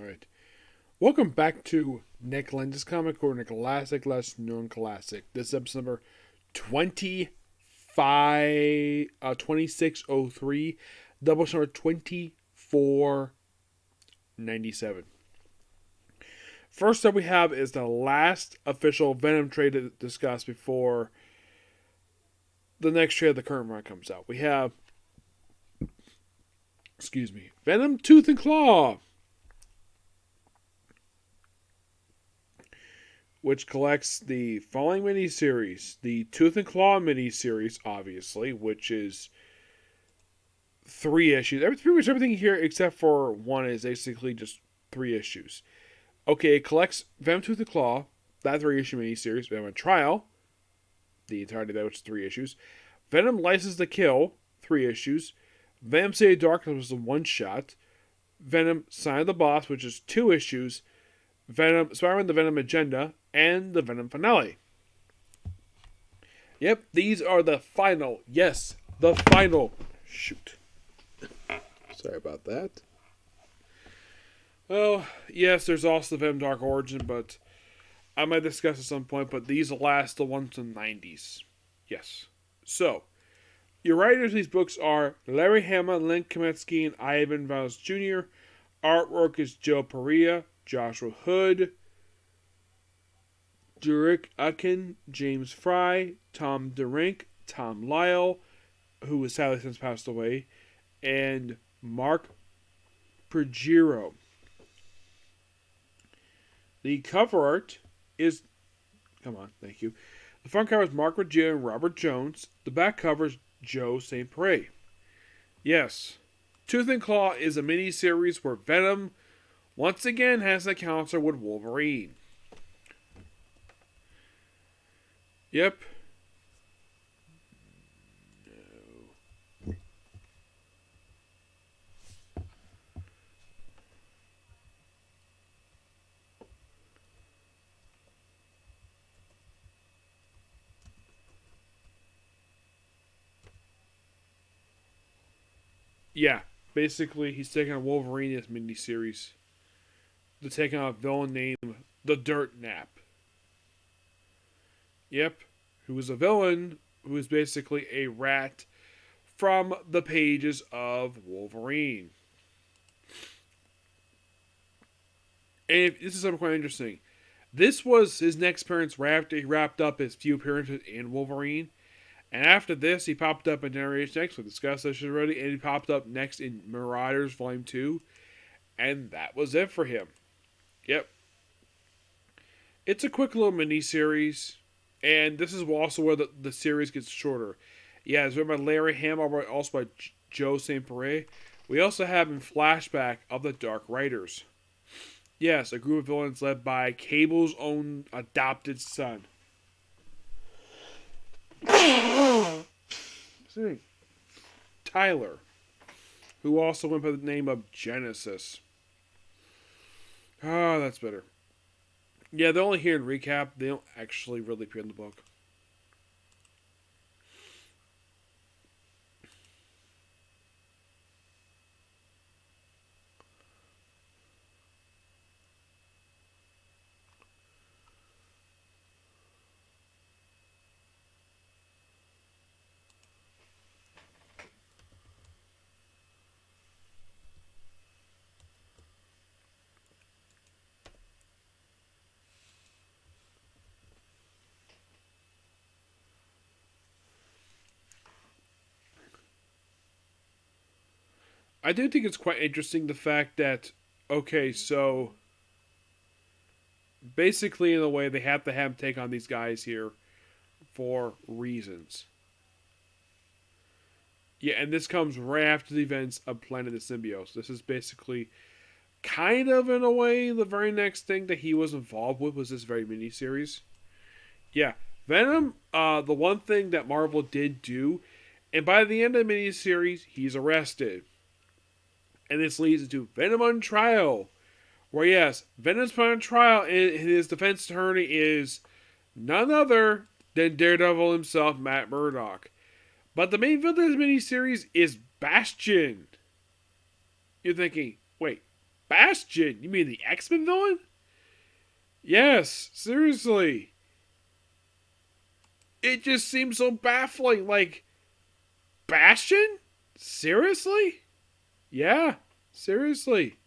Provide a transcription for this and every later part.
Alright. Welcome back to Nick Lenz's Comic Corner, classic, less known classic. This is episode number 2603, double number 2497. First up we have is the last official Venom trade to discuss before the next trade of the current run comes out. We have, Venom Tooth and Claw, which collects the following miniseries. The Tooth and Claw miniseries, obviously, which is 3 issues. Pretty much everything here except for one is basically just 3 issues. Okay, it collects Venom Tooth and Claw, that 3-issue miniseries, Venom Trial, the entirety of that, which is 3 issues. Venom License to Kill, 3 issues. Venom City of Darkness, which is a 1-shot. Venom Sign of the Boss, which is 2 issues. Venom Spider-Man the Venom Agenda, and the Venom Finale. Yep, these are the final. Yes, the final. Shoot. Sorry about that. Well, yes, there's also the Venom Dark Origin, but I might discuss at some point, but these last the ones in the 90s. Yes. So, your writers of these books are Larry Hama, Len Kametsky, and Ivan Vaz Jr. Artwork is Joe Perea, Joshua Hood, Derek Ucken, James Fry, Tom DeRink, Tom Lyle, who has sadly since passed away, and Mark Pergiro. The cover art is... Come on, thank you. The front cover is Mark Pergiro and Robert Jones. The back cover is Joe St. Prey. Yes, Tooth and Claw is a mini-series where Venom once again has an encounter with Wolverine. Yep. No. Yeah, basically he's taking on Wolverine in this miniseries to take on a villain named the Dirt Nap. Yep, who is a villain who is basically a rat from the pages of Wolverine. And this is something quite interesting. This was his next appearance after he wrapped up his few appearances in Wolverine. And after this, he popped up in Generation X. We discussed this already. And he popped up next in Marauders Volume 2. And that was it for him. Yep. It's a quick little mini-series. And this is also where the series gets shorter. Yeah, it's written by Larry Hama, also by Joe St. Prey. We also have in flashback of the Dark Riders. Yes, a group of villains led by Cable's own adopted son. Tyler, who also went by the name of Genesis. Ah, that's better. Yeah, they're only here in recap. They don't actually really appear in the book. I do think it's quite interesting the fact that, okay, so basically in a way they have to have him take on these guys here for reasons. Yeah, and this comes right after the events of Planet of the Symbiotes. This is basically kind of in a way the very next thing that he was involved with was this very miniseries. Yeah, Venom, the one thing that Marvel did do, and by the end of the miniseries, he's arrested. And this leads into Venom on Trial. Where, yes, Venom's put on trial, and his defense attorney is none other than Daredevil himself, Matt Murdock. But the main villain of this miniseries is Bastion. You're thinking, wait, Bastion? You mean the X-Men villain? Yes, seriously. It just seems so baffling. Like, Bastion? Seriously? Yeah, seriously.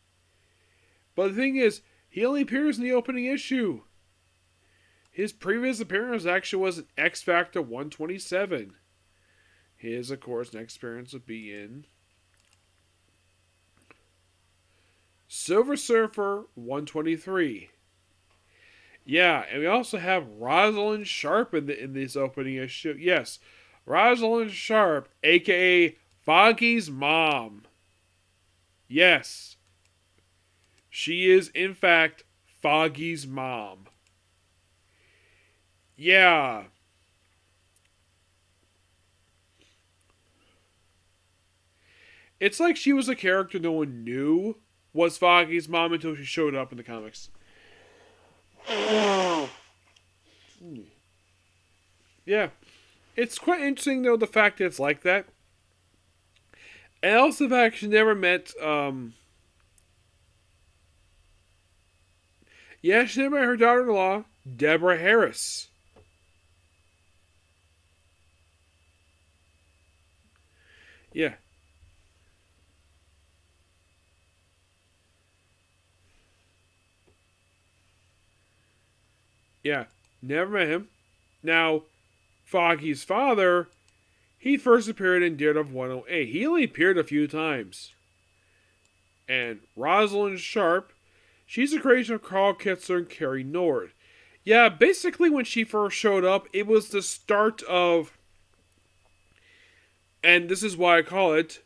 But the thing is, he only appears in the opening issue. His previous appearance actually was in X Factor 127. His, of course, next appearance would be in Silver Surfer 123. Yeah, and we also have Rosalind Sharp in this opening issue. Yes, Rosalind Sharp, aka Foggy's mom. Yes, she is in fact Foggy's mom. Yeah. It's like she was a character no one knew was Foggy's mom until she showed up in the comics. Yeah. It's quite interesting, though, the fact that it's like that. And also the fact she never met, yeah, she never met her daughter-in-law, Deborah Harris. Yeah. Yeah. Never met him. Now, Foggy's father, he first appeared in Daredevil 108. He only appeared a few times. And Rosalind Sharp, she's a creation of Carl Kitzler and Carrie Nord. Yeah, basically when she first showed up, it was the start of, and this is why I call it,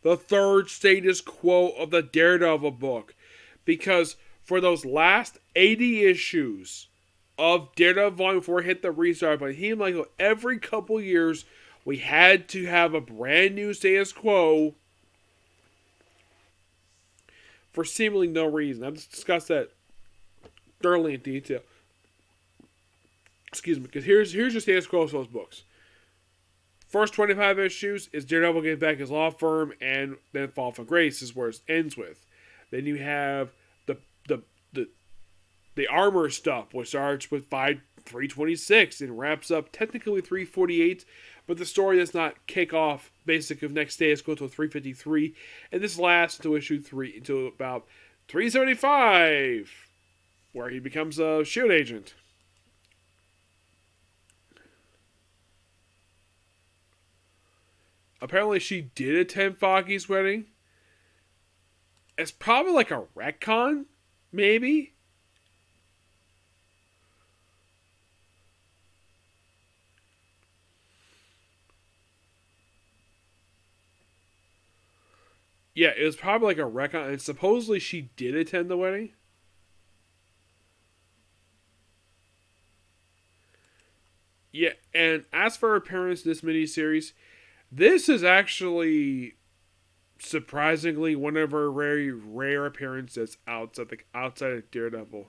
the third status quo of the Daredevil book. Because for those last 80 issues of Daredevil Volume 4 hit the restart, but he like every couple years we had to have a brand new status quo for seemingly no reason. I'll just discuss that thoroughly in detail. Excuse me, because here's your status quo of those books. First 25 issues is Daredevil getting back his law firm, and then Fall from Grace is where it ends with. Then you have the armor stuff, which starts with 326 and wraps up technically with 348, but the story does not kick off basic of next day. It's going to 353, and this lasts until issue 3 until about 375, where he becomes a SHIELD agent. Apparently, she did attend Foggy's wedding. It's probably like a retcon, maybe. Yeah, it was probably like a retcon, and supposedly she did attend the wedding. Yeah, and as for her appearance in this miniseries, this is actually surprisingly one of her very rare appearances outside of Daredevil.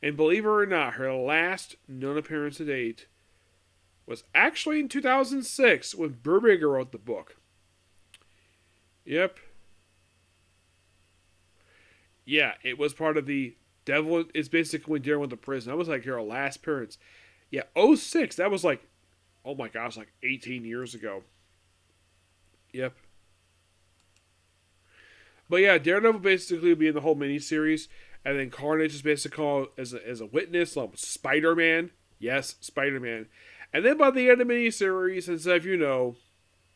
And believe it or not, her last known appearance to date was actually in 2006 when Burbiger wrote the book. Yep. Yeah, it was part of the Devil is basically when Daredevil went to prison. That was like her last appearance. Yeah, '06. That was like, oh my gosh, like 18 years ago. Yep. But yeah, Daredevil basically will be in the whole miniseries, and then Carnage is basically called as a witness, like Spider-Man. Yes, Spider-Man. And then by the end of the miniseries, instead of,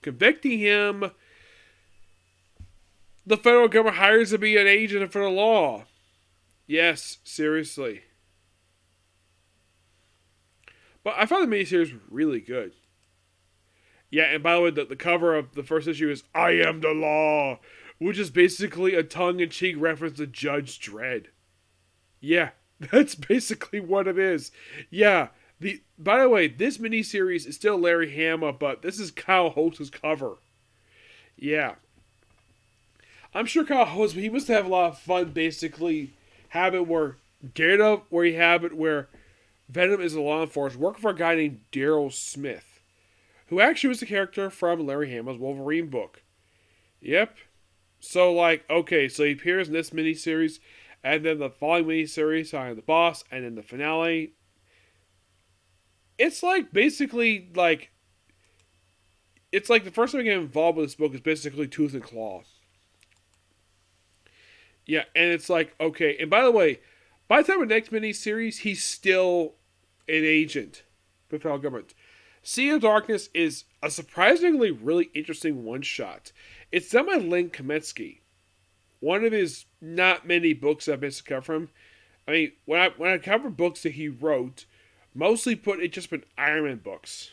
convicting him, the federal government hires to be an agent for the law. Yes, seriously. But I found the miniseries really good. Yeah, and by the way, the cover of the first issue is "I am the law," which is basically a tongue-in-cheek reference to Judge Dredd. Yeah, that's basically what it is. Yeah, by the way, this miniseries is still Larry Hama, but this is Kyle Holtz's cover. Yeah. I'm sure Kyle Holtz, he must have a lot of fun basically having where Daredevil, where you have it where Venom is a law enforcer working for a guy named Daryl Smith, who actually was the character from Larry Hama's Wolverine book. Yep. So, like, okay, so he appears in this miniseries, and then the following miniseries, I Am the Boss, and then the finale. It's like basically like it's like the first time I get involved with this book is basically Tooth and Claw. Yeah, and it's like okay, and by the way, by the time of the next miniseries, he's still an agent for the federal government. Sea of Darkness is a surprisingly really interesting one shot. It's done by Len Kametsky. One of his not many books I've basically covered from. I mean, when I cover books that he wrote, mostly it's just been Iron Man books.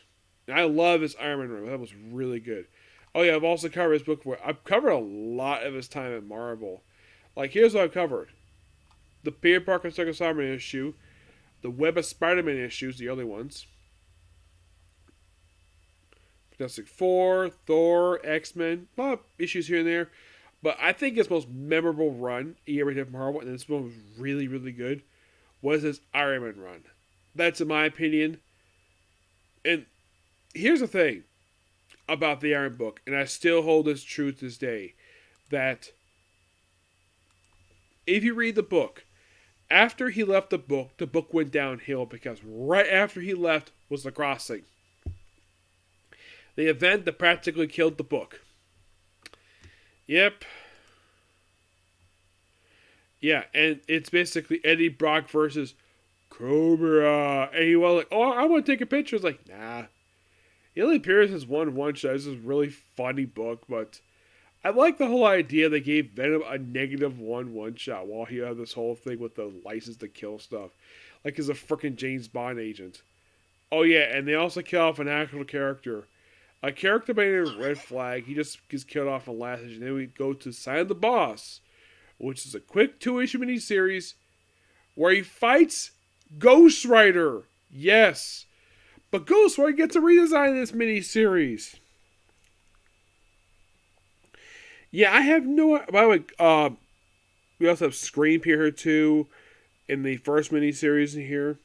And I love his Iron Man run. That was really good. Oh yeah, I've also covered his book where I've covered a lot of his time at Marvel. Like here's what I've covered: the Peter Parker Second Spider-Man issue, the Web of Spider-Man issues, the early ones, Fantastic Four, Thor, X-Men, a lot of issues here and there. But I think his most memorable run he ever did from Marvel, and this one was really, really good, was his Iron Man run. That's in my opinion. And here's the thing about the Iron Book, and I still hold this true to this day, that if you read the book, after he left the book went downhill because right after he left was The Crossing. The event that practically killed the book. Yep. Yeah, and it's basically Eddie Brock versus Cobra. And he was like, oh, I want to take a picture. It's like, nah. He only appears as one shot. This is a really funny book, but I like the whole idea they gave Venom a negative one shot while he had this whole thing with the license to kill stuff. Like he's a freaking James Bond agent. Oh yeah, and they also kill off an actual character. A character by the name of Red Flag, he just gets killed off in the last issue. Then we go to Sign of the Boss, which is a quick 2-issue miniseries where he fights Ghost Rider. Yes. But Ghost Rider gets a redesign in this miniseries. Yeah, I have no... By the way, we also have Scream here too in the first miniseries in here.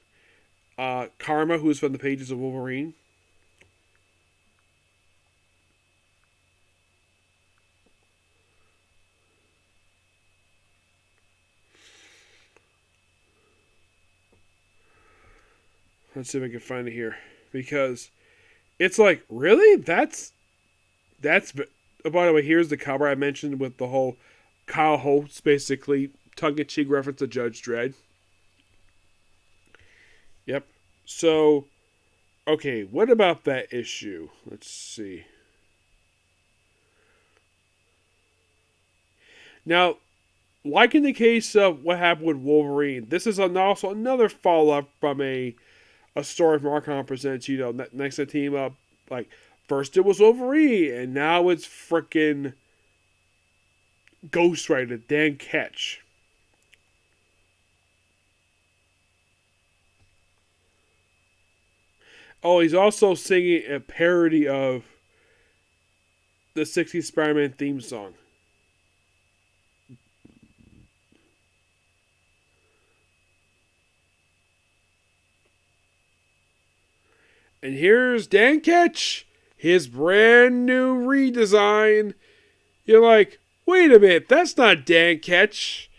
Karma, who's from the pages of Wolverine. Let's see if I can find it here. Because it's like, really? That's oh, by the way, here's the cover I mentioned with the whole Kyle Holtz basically tongue-in-cheek reference to Judge Dredd. Yep. So, okay, what about that issue? Let's see. Now, like in the case of what happened with Wolverine, this is also another follow-up from a story from Archon Presents, next to team up. Like, first it was Wolverine, and now it's frickin' Ghost Rider, Dan Ketch. Oh, he's also singing a parody of the 60s Spider-Man theme song. And here's Dan Ketch, his brand new redesign. You're like, wait a minute, that's not Dan Ketch.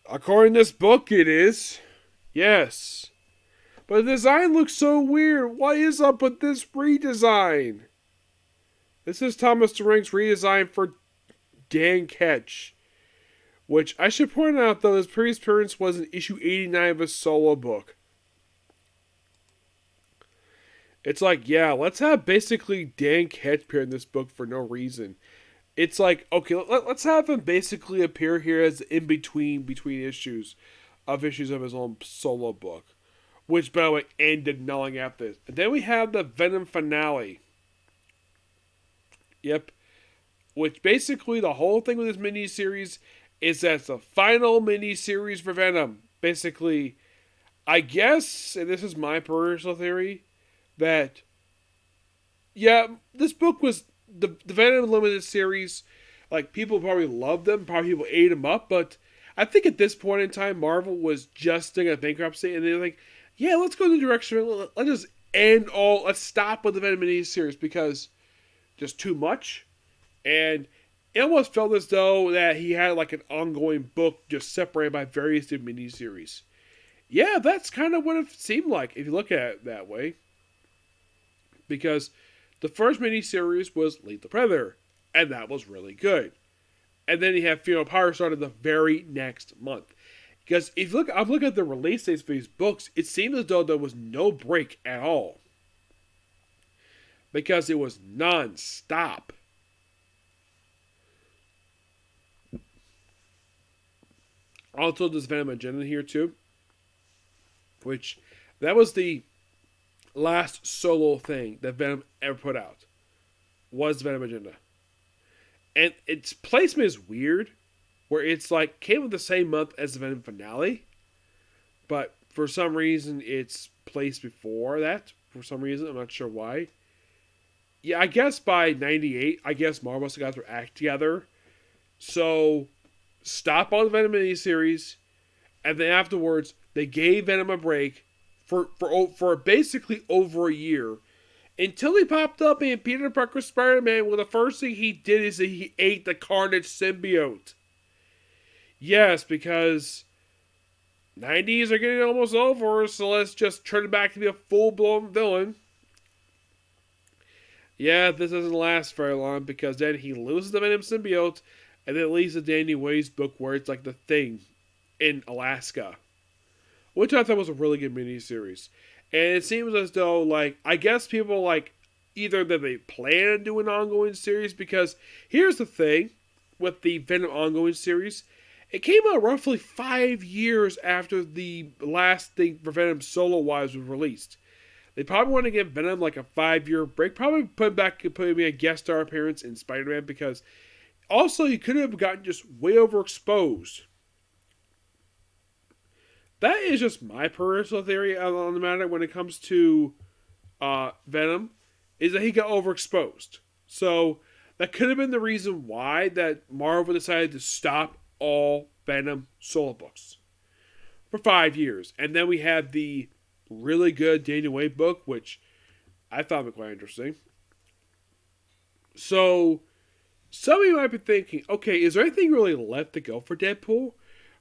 According to this book, it is. Yes. But the design looks so weird. What is up with this redesign? This is Thomas Durang's redesign for Dan Ketch. Which I should point out, though, his previous appearance was in issue 89 of his solo book. It's like, yeah, let's have basically Dan Ketch appear in this book for no reason. It's like, okay, let's have him basically appear here as between issues of his own solo book. Which, by the way, ended nulling out this. And then we have the Venom finale. Yep. Which basically the whole thing with this miniseries is that it's the final miniseries for Venom. Basically, I guess, and this is my personal theory, that, yeah, this book was the Venom Limited series. Like, people probably loved them, probably people ate them up, but I think at this point in time, Marvel was just doing a bankruptcy, and they're like, yeah, let's go in the direction, let's just let's stop with the Venom miniseries because just too much. And it almost felt as though that he had like an ongoing book just separated by various different miniseries. Yeah, that's kind of what it seemed like if you look at it that way. Because the first miniseries was Lethal Predator, and that was really good. And then you have Female Power started the very next month. Because if you look, I'm looking at the release dates for these books, it seemed as though there was no break at all. Because it was non-stop. Also, there's Venom Agenda here too. Which, that was the last solo thing that Venom ever put out. Was Venom Agenda. And its placement is weird. Where it's like, came with the same month as the Venom finale. But for some reason, it's placed before that. For some reason, I'm not sure why. Yeah, I guess by 98, I guess Marvel must have got their act together. So, stop all the Venom miniseries. And then afterwards, they gave Venom a break for basically over a year. Until he popped up in Peter Parker Spider-Man, well, the first thing he did is he ate the Carnage symbiote. Yes, because 90s are getting almost over, so let's just turn it back to be a full-blown villain. Yeah, this doesn't last very long, because then he loses the Venom symbiote, and then it leads to Danny Way's book where it's like the Thing in Alaska. Which I thought was a really good miniseries. And it seems as though, like, I guess people, like, either that they plan to do an ongoing series, because here's the thing with the Venom ongoing series. It came out roughly 5 years after the last thing for Venom solo-wise was released. They probably want to give Venom like a 5-year break. Probably put him a guest star appearance in Spider-Man, because also he could have gotten just way overexposed. That is just my personal theory on the matter when it comes to Venom, is that he got overexposed. So that could have been the reason why that Marvel decided to stop all Venom solo books for 5 years. And then we had the really good Daniel Way book, which I thought was quite interesting. So some of you might be thinking, okay, is there anything really left to go for Deadpool?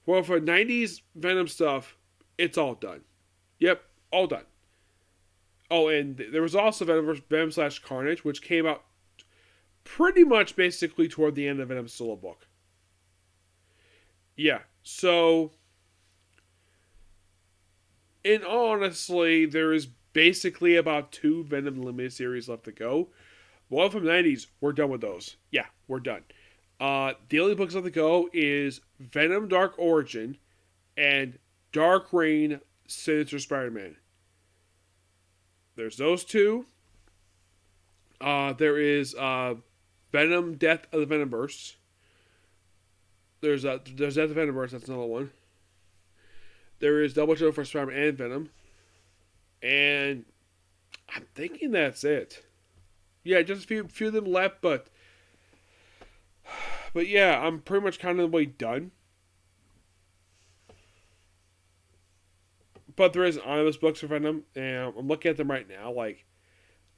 Well, for 90s Venom stuff, it's all done. Yep, all done. Oh, and there was also Venom/Carnage, which came out pretty much basically toward the end of Venom's solo book. Yeah, so in all honestly, there is basically about 2 Venom limited series left to go. One from the 90s, we're done with those. Yeah, we're done. The only books left to go is Venom Dark Origin and Dark Reign Sinister Spider-Man. There's those 2. There is Venom Death of the Venomverse. There's Death of the Venomverse, that's another one. There is Doubleshot for Spider-Man and Venom. And I'm thinking that's it. Yeah, just a few of them left, but yeah, I'm pretty much kind of the way done. But there is omnibus books for Venom, and I'm looking at them right now. Like,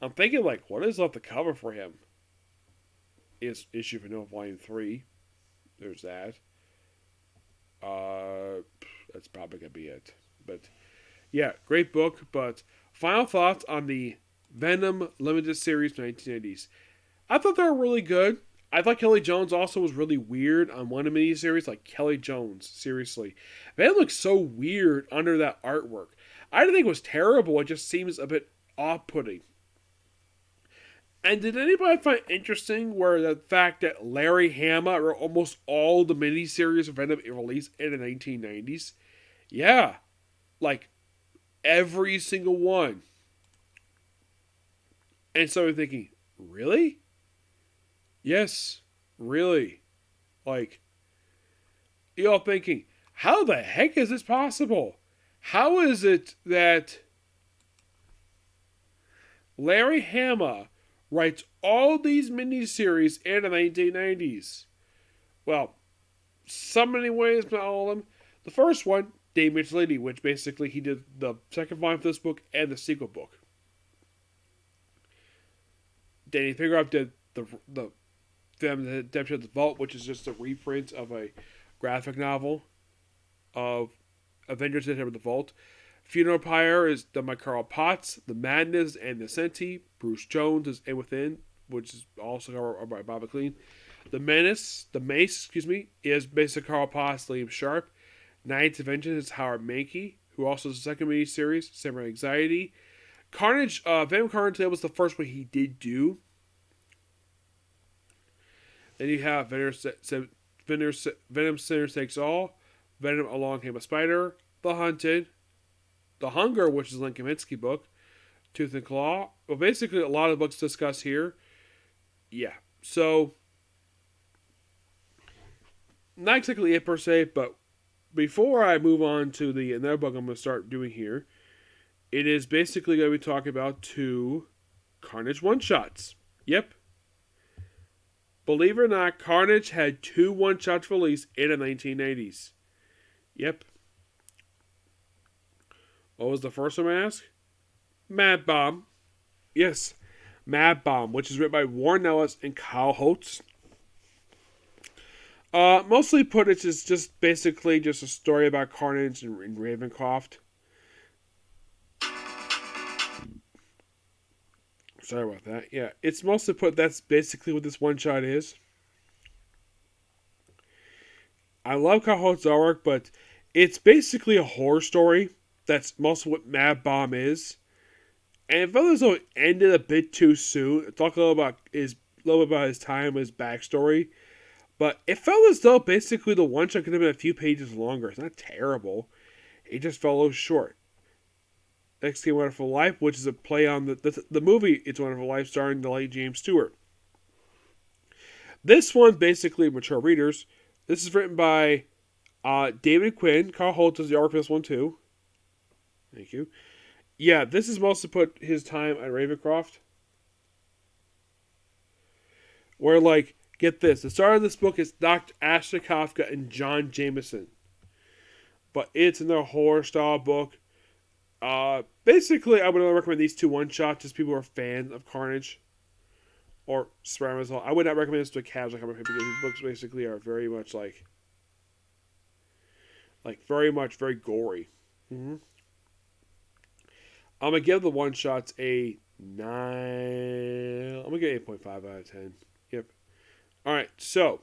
I'm thinking, like, what is left to cover for him? Is issue for Venom Volume 3. There's that. That's probably gonna be it. But yeah, great book. But final thoughts on the Venom limited series 1980s. I thought they were really good. I thought Kelly Jones also was really weird on one of the miniseries. Like, Kelly Jones, seriously. Venom looks so weird under that artwork. I didn't think it was terrible. It just seems a bit off-putting. And did anybody find interesting where the fact that Larry Hama wrote almost all the miniseries of Venom released in the 1990s? Yeah. Like, every single one. And so I'm thinking, really? Yes, really. Like, you're thinking, how the heck is this possible? How is it that Larry Hama writes all these miniseries in the 1990s? Well, some many ways, not all of them. The first one, Dave Mitchell, which basically he did the second volume for this book and the sequel book. Danny Fingeroff did the Venom Redemption of the Vault, which is just a reprint of a graphic novel of Avengers Redemption of the Vault. Funeral Pyre is done by Carl Potts. The Madness and the Senti, Bruce Jones is in Within, which is also covered by Bob McLean. The Mace, is based on Carl Potts, Liam Sharp. Knight's Vengeance is Howard Mankey, who also is the second miniseries, Samurai Anxiety. Carnage, Venom Carnage was the first one he did do. Then you have Venom Sinner Takes All, Venom Along Came a Spider, The Hunted, The Hunger, which is a Len Kaminsky book, Tooth and Claw. Well, basically, a lot of books discussed here. Yeah, so not exactly it per se, but before I move on to the another book I'm going to start doing here, it is basically going to be talking about 2 Carnage one-shots. Yep. Believe it or not, Carnage had 2 one-shots released in the 1980s. Yep. What was the first one I asked? Mad Bomb. Yes, Mad Bomb, which is written by Warren Ellis and Kyle Holtz. Mostly put, it's just basically just a story about Carnage and Ravencroft. Sorry about that. Yeah, it's mostly put, that's basically what this one-shot is. I love Kyle Holtz's artwork, but it's basically a horror story. That's mostly what Mad Bomb is. And it felt as though it ended a bit too soon. Talk a little about his time, his backstory. But it felt as though basically the one shot could have been a few pages longer. It's not terrible. It just fell a little short. Next came Wonderful Life, which is a play on the movie It's a Wonderful Life starring the late James Stewart. This one's basically mature readers. This is written by David Quinn. Carl Holtz is the artist for this one too. Thank you. Yeah, this is mostly put his time at Ravencroft. Where, like, get this. The star of this book is Dr. Ashley Kafka and John Jameson. But it's another horror-style book. Basically, I would only recommend these 2 one-shots just people who are fans of Carnage. Or Spider-Man as well. I would not recommend this to a casual comic because these books basically are very much very gory. Mm-hmm. I'm going to give the one-shots a 9. I'm going to give 8.5 out of 10. Yep. Alright, so,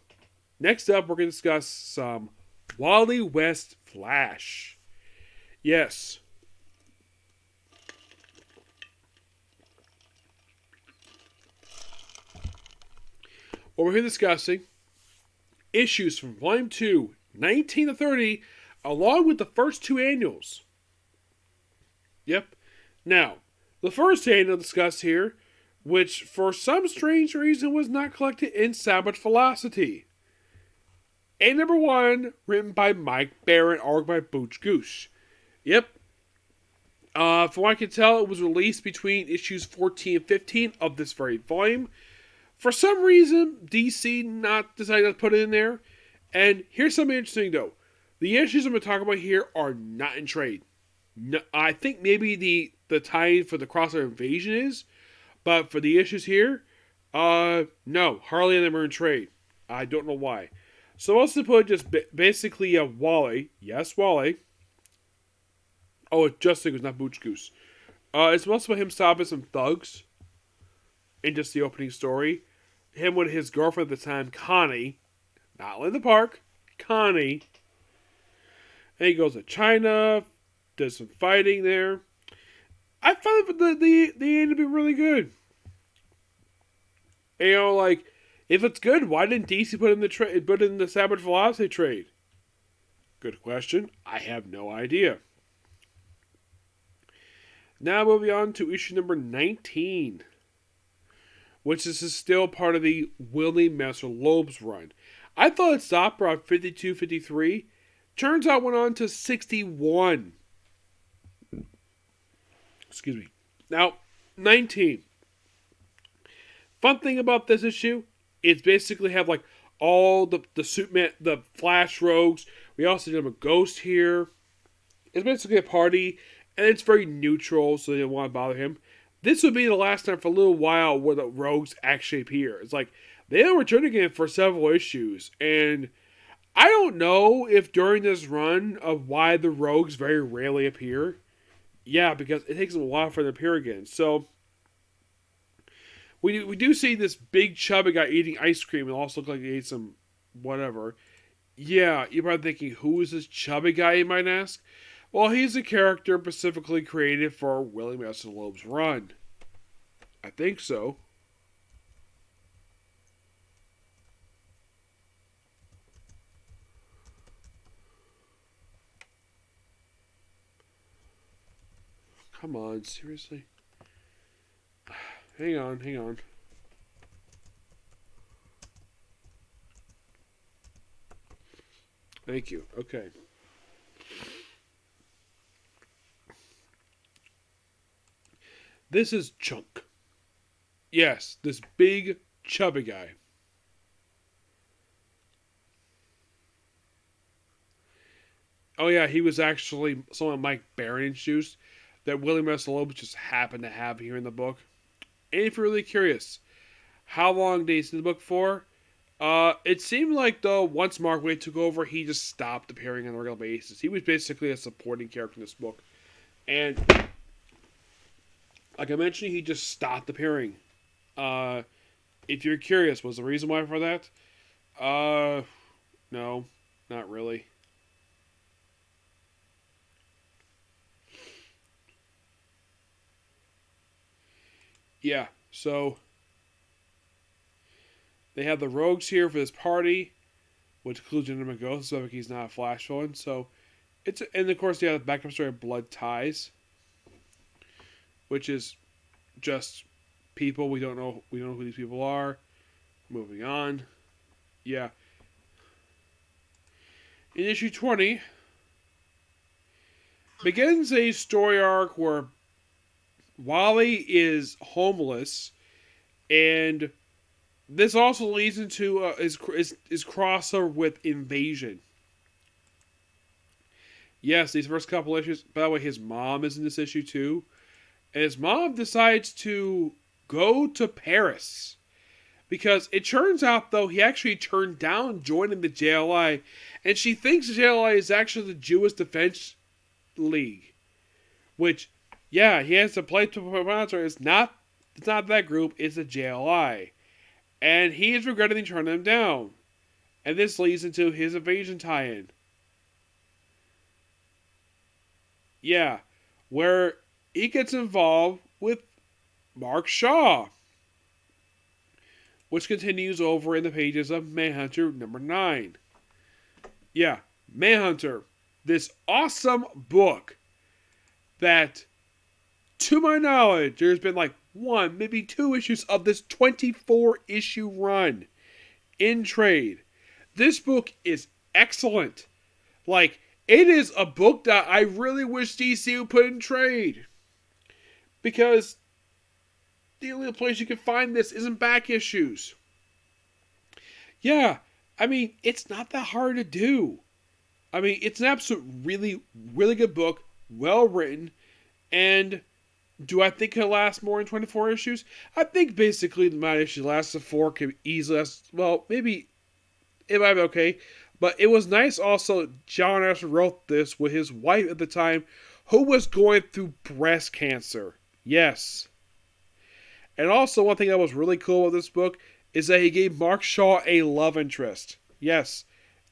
next up we're going to discuss some Wally West Flash. Yes. What we're here discussing, issues from Volume 2, 19 to 30, along with the first 2 annuals. Yep. Now, the first annual discussed here, which for some strange reason was not collected in Savage Velocity. A number 1, written by Mike Barron, art by Butch Goosh. Yep. From what I can tell, it was released between issues 14 and 15 of this very volume. For some reason, DC not decided to put it in there. And here's something interesting, though. The issues I'm going to talk about here are not in trade. No, I think maybe the tie for the crossover invasion is, but for the issues here, no, hardly any of them are in trade. I don't know why. So what's the point? Just basically Wally. Yes, Wally. Oh, it's just it was not Booch Goose. It's mostly about him stopping some thugs in just the opening story. Him with his girlfriend at the time, Connie, not Linda Park, Connie. And he goes to China. Does some fighting there. I found the end to be really good. And, you know, like, if it's good, why didn't DC put in the Savage Velocity trade? Good question. I have no idea. Now moving on to issue number 19, which is still part of the Willie Messner-Loebs run. I thought it stopped around 52, 53. Turns out it went on to 61. Excuse me. Now, 19. Fun thing about this issue, it's basically have like all the Superman, the Flash rogues. We also did a Ghost here. It's basically a party, and it's very neutral, so they don't want to bother him. This would be the last time for a little while where the rogues actually appear. It's like they don't return again for several issues. And I don't know if during this run of why the Rogues very rarely appear. Yeah, because it takes them a while for them to appear again. So we do see this big chubby guy eating ice cream and also look like he ate some whatever. Yeah, you're probably thinking, who is this chubby guy, you might ask? Well, he's a character specifically created for Willie Messner-Loebs' run. I think so. Come on, seriously? Hang on, hang on. Thank you. Okay. This is Chunk. Yes, this big, chubby guy. Oh, yeah, he was actually someone Mike Barron introduced that Willie Messner-Loebs just happened to have here in the book. And if you're really curious, how long did he see the book for? It seemed like, though, once Mark Waid took over, he just stopped appearing on a regular basis. He was basically a supporting character in this book. And, like I mentioned, he just stopped appearing. If you're curious, was the reason why for that? No, not really. Yeah, so they have the Rogues here for this party, which includes Jinder McGoth, so he's not a Flash villain. So and of course, yeah, the backup story of Blood Ties, which is just people we don't know. We don't know who these people are. Moving on, yeah. In issue 20, begins a story arc where Wally is homeless, and this also leads into his crossover with Invasion. Yes, these first couple issues. By the way, his mom is in this issue too, and his mom decides to go to Paris because it turns out though he actually turned down joining the JLI, and she thinks the JLI is actually the Jewish Defense League, which. Yeah, he has to play to sponsor. It's not that group, it's the JLI. And he is regretting turning them down. And this leads into his Invasion tie-in. Yeah, where he gets involved with Mark Shaw, which continues over in the pages of Manhunter number 9. Yeah, Manhunter, this awesome book that, to my knowledge, there's been like one, maybe 2 issues of this 24 issue run in trade. This book is excellent. Like, it is a book that I really wish DC would put in trade. Because the only place you can find this isn't back issues. Yeah, I mean, it's not that hard to do. I mean, it's an absolute really, really good book, well written, and do I think it'll last more than 24 issues? I think basically the amount of issues lasts 4 could easily last, well, maybe it might be okay. But it was nice also, John S. wrote this with his wife at the time, who was going through breast cancer. Yes. And also one thing that was really cool with this book is that he gave Mark Shaw a love interest. Yes.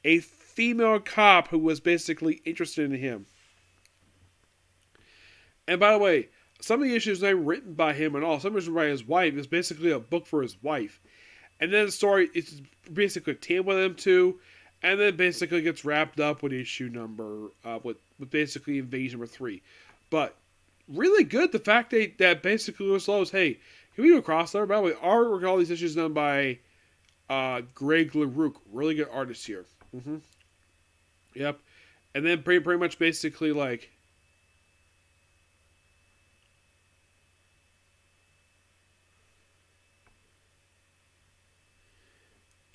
A female cop who was basically interested in him. And by the way, some of the issues are written by him and all. Some of them by his wife. It's basically a book for his wife. And then the story is basically a team with him too. And then basically gets wrapped up with issue number, with basically Invasion number 3. But really good the fact that basically was slow as, hey, can we do a crossover? By the way, artwork all these issues done by Greg LaRouque. Really good artist here. Mm-hmm. Yep. And then pretty much basically like,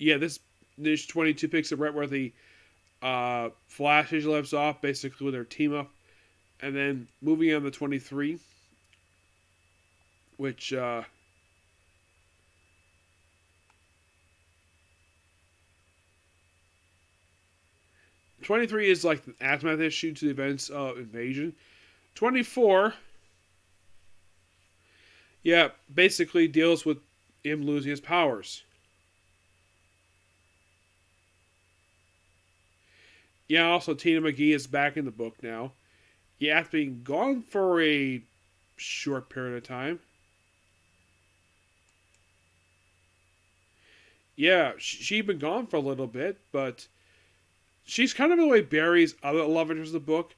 yeah, this 22 picks it right where the Flash issue left off, basically with their team up. And then moving on to 23, which 23 is like the aftermath issue to the events of Invasion. 24, yeah, basically deals with him losing his powers. Yeah, also Tina McGee is back in the book now. Yeah, after being gone for a short period of time. Yeah, she'd been gone for a little bit, but she's kind of the way Barry's other love interest in the book.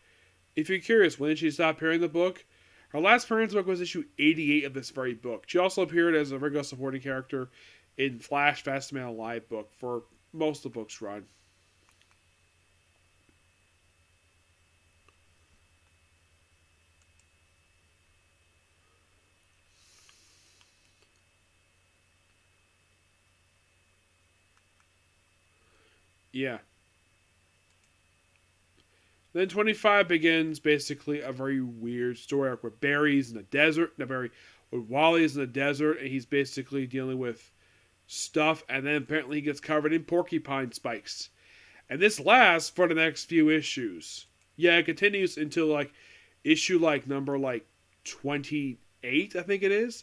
If you're curious, when did she stop appearing in the book? Her last appearance in the book was issue 88 of this very book. She also appeared as a regular supporting character in Flash Fast Man Alive book for most of the book's run. Yeah. Then 25 begins basically a very weird story arc where Barry's in the desert, where Wally's in the desert, and he's basically dealing with stuff, and then apparently he gets covered in porcupine spikes. And this lasts for the next few issues. Yeah, it continues until like issue like number like 28, I think it is.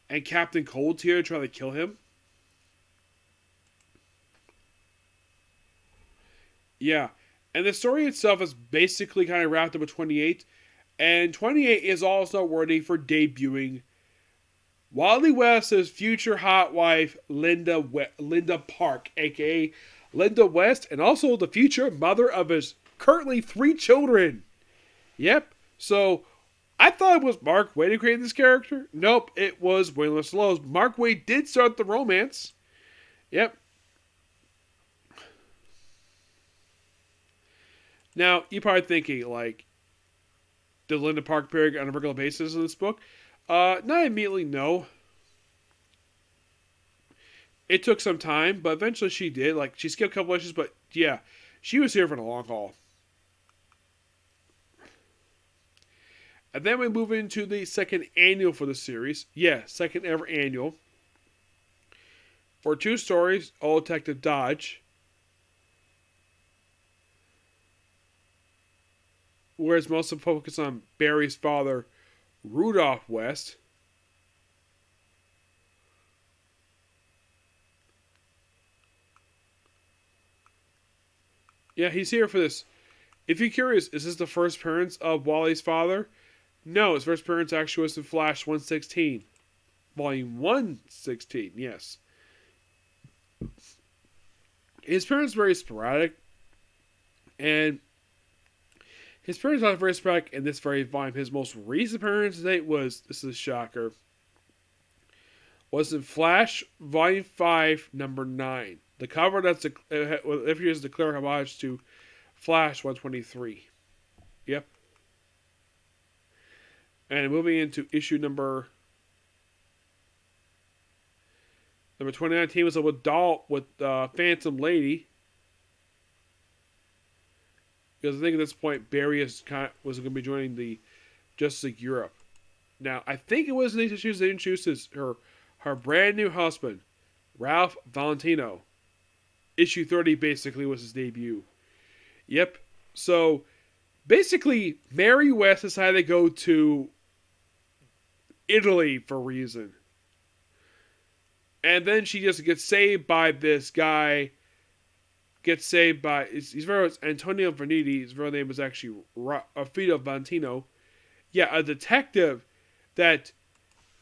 And Captain Cold's here to try to kill him. Yeah. And the story itself is basically kind of wrapped up with 28. And 28 is also worthy for debuting Wally West's future hot wife, Linda Park, a.k.a. Linda West, and also the future mother of his currently 3 children. Yep. So, I thought it was Mark Waid who created this character. Nope, it was William Messner-Loebs. Mark Waid did start the romance. Yep. Now, you're probably thinking, like, did Linda Park appear on a regular basis in this book? Not immediately, no. It took some time, but eventually she did. Like, she skipped a couple issues, but yeah, she was here for the long haul. And then we move into the second annual for the series. Yeah, second ever annual. For 2 stories, Old Detective Dodge. Whereas most of the focus on Barry's father, Rudolph West. Yeah, he's here for this. If you're curious, is this the first appearance of Wally's father? No, his first appearance actually was in Flash 116. Volume 116, yes. His appearance is very sporadic. And his appearance was very sporadic in this very volume. His most recent appearance to date was, this is a shocker, was in Flash Volume 5, Number 9. The cover that's if you declare homage to Flash 123. Yep. And moving into issue number 2019 was with Phantom Lady. Because I think at this point Barry was going to be joining the Justice League Europe. Now I think it was in these issues they introduced her brand new husband, Ralph Valentino. Issue 30 basically was his debut. Yep. So basically, Mary West decided to go to Italy for a reason. And then she just gets saved by this guy. He's Antonio Veniti. His real name is actually Fido Valentino. Yeah, a detective that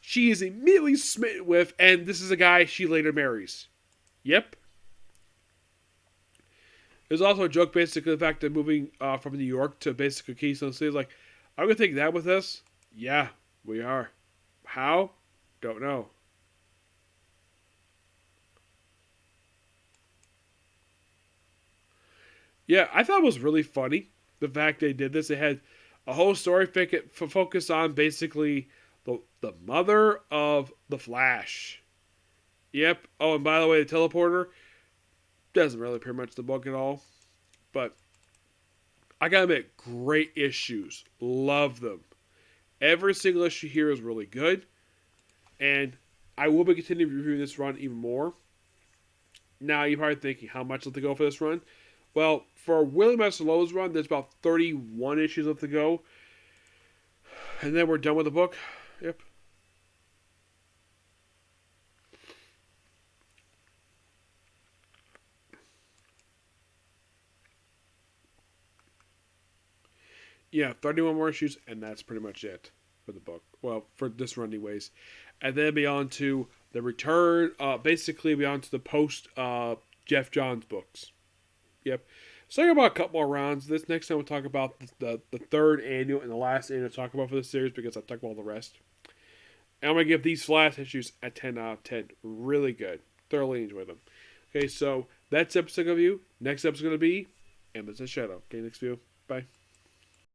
she is immediately smitten with, and this is a guy she later marries. Yep. There's also a joke, basically, the fact that moving from New York to basically Keystone City is like, are we going to take that with us? Yeah, we are. How? Don't know. Yeah, I thought it was really funny, the fact they did this. They had a whole story focused on basically the mother of the Flash. Yep. Oh, and by the way, the teleporter doesn't really appear much in the book at all. But I gotta admit, great issues. Love them. Every single issue here is really good. And I will be continuing reviewing this run even more. Now, you're probably thinking, how much will they go for this run? Well, for Willie Messner-Loebs' run, there's about 31 issues left to go. And then we're done with the book. Yep. Yeah, 31 more issues, and that's pretty much it for the book. Well, for this run, anyways. And then be on to the return, basically be on to the post Jeff Johns books. Yep. So talk about a couple more rounds. This next time we'll talk about the third annual and the last annual to talk about for the series because I've talked about all the rest. And I'm going to give these last issues a 10 out of 10. Really good. Thoroughly enjoyed them. Okay, so that's episode of you. Next episode is going to be Embers of Shadow. Okay, next view. Bye.